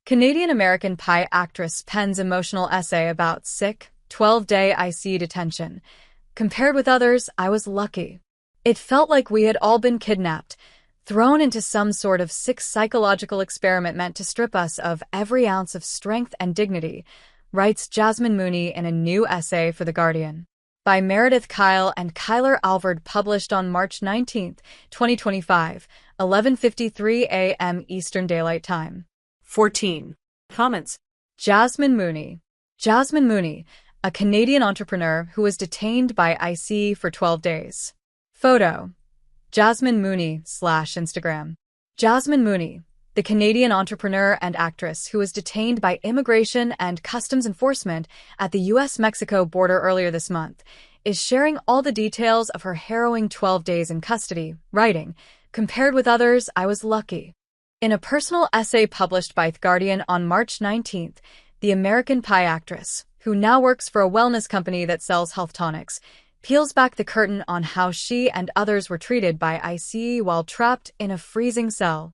Canadian-American Pie actress pens emotional essay about sick, 12-day IC detention. Compared with others, I was lucky. It felt like we had all been kidnapped, thrown into some sort of sick psychological experiment meant to strip us of every ounce of strength and dignity, writes Jasmine Mooney in a new essay for The Guardian. By Meredith Kyle and Kyler Alvord, published on March 19, 2025, 11:53 a.m. Eastern Daylight Time. 14. Comments. Jasmine Mooney. Jasmine Mooney, a Canadian entrepreneur who was detained by IC for 12 days. Photo. Jasmine Mooney /Instagram. Jasmine Mooney, the Canadian entrepreneur and actress who was detained by Immigration and Customs Enforcement at the U.S Mexico border earlier this month, is sharing all the details of her harrowing 12 days in custody, writing, "Compared with others, I was lucky." In a personal essay published by The Guardian on March 19th, the American Pie actress, who now works for a wellness company that sells health tonics, peels back the curtain on how she and others were treated by IC while trapped in a freezing cell.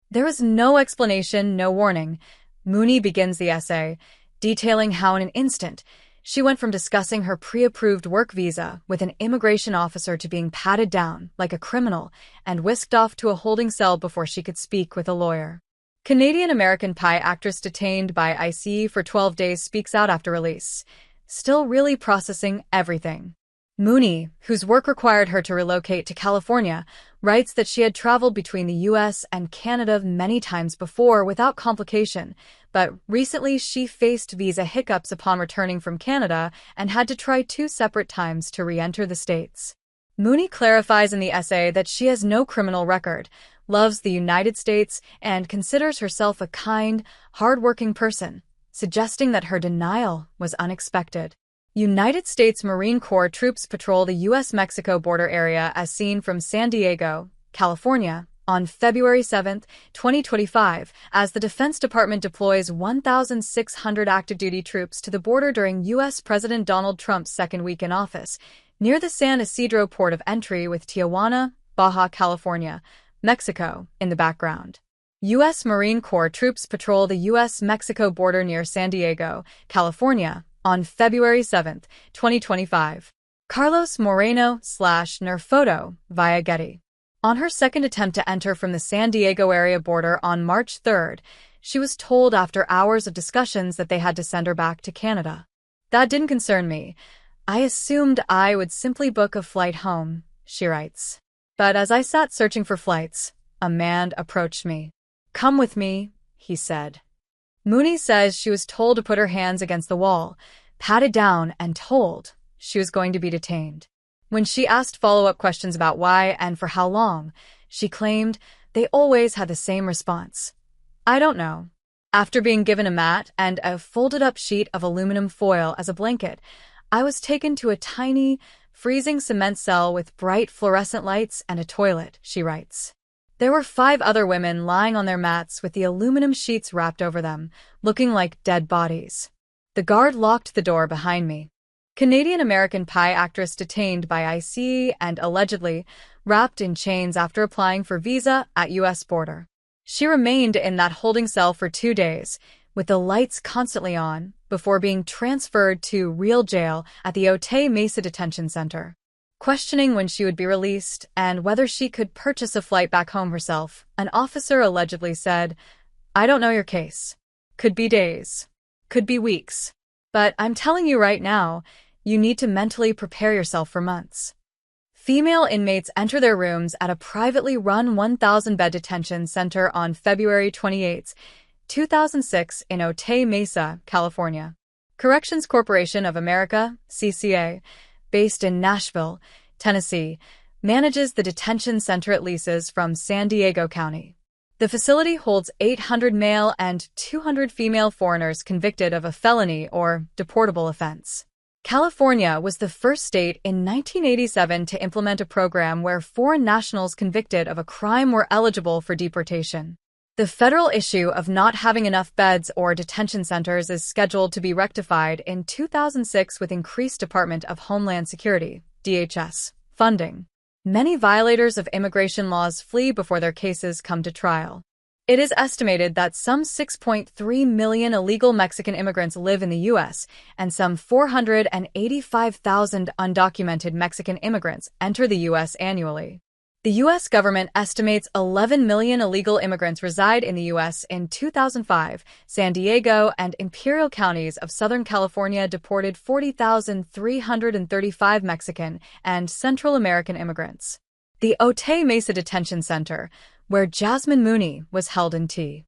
There is no explanation, no warning. Mooney begins the essay, detailing how in an instant, she went from discussing her pre-approved work visa with an immigration officer to being patted down like a criminal and whisked off to a holding cell before she could speak with a lawyer. Canadian-American Pie actress detained by IC for 12 days speaks out after release, still really processing everything. Mooney, whose work required her to relocate to California, writes that she had traveled between the U.S. and Canada many times before without complication, but recently she faced visa hiccups upon returning from Canada and had to try 2 separate times to re-enter the States. Mooney clarifies in the essay that she has no criminal record, loves the United States, and considers herself a kind, hard-working person, suggesting that her denial was unexpected. United States Marine Corps troops patrol the U.S Mexico border area as seen from San Diego, California, on February 7, 2025, as the Defense Department deploys 1,600 active-duty troops to the border during U.S. President Donald Trump's second week in office, near the San Isidro port of entry with Tijuana, Baja California, Mexico, in the background. U.S. Marine Corps troops patrol the U.S. Mexico border near San Diego, California, on February 7, 2025. Carlos Moreno /Ner photo via Getty. On her second attempt to enter from the San Diego area border on March 3rd, she was told after hours of discussions that they had to send her back to Canada. "That didn't concern me. I assumed I would simply book a flight home," she writes. "But as I sat searching for flights, a man approached me. 'Come with me,' he said." Mooney says she was told to put her hands against the wall, patted down, and told she was going to be detained. When she asked follow-up questions about why and for how long, she claimed they always had the same response: "I don't know." After being given a mat and a folded-up sheet of aluminum foil as a blanket, I was taken to a tiny, freezing cement cell with bright fluorescent lights and a toilet, she writes. There were 5 other women lying on their mats with the aluminum sheets wrapped over them, looking like dead bodies. The guard locked the door behind me. Canadian-American Pie actress detained by IC and allegedly wrapped in chains after applying for visa at U.S. border. She remained in that holding cell for 2 days, with the lights constantly on, before being transferred to real jail at the Otay Mesa Detention Center. Questioning when she would be released and whether she could purchase a flight back home herself, an officer allegedly said, "I don't know your case. Could be days. Could be weeks. But I'm telling you right now, you need to mentally prepare yourself for months." Female inmates enter their rooms at a privately run 1,000-bed detention center on February 28, 2006 in Otay Mesa, California. Corrections Corporation of America, CCA, based in Nashville, Tennessee, manages the detention center it leases from San Diego County. The facility holds 800 male and 200 female foreigners convicted of a felony or deportable offense. California was the first state in 1987 to implement a program where foreign nationals convicted of a crime were eligible for deportation. The federal issue of not having enough beds or detention centers is scheduled to be rectified in 2006 with increased Department of Homeland Security, DHS, funding. Many violators of immigration laws flee before their cases come to trial. It is estimated that some 6.3 million illegal Mexican immigrants live in the U.S., and some 485,000 undocumented Mexican immigrants enter the U.S. annually. The U.S. government estimates 11 million illegal immigrants reside in the U.S. In 2005, San Diego and Imperial counties of Southern California deported 40,335 Mexican and Central American immigrants. The Otay Mesa Detention Center, where Jasmine Mooney was held in T.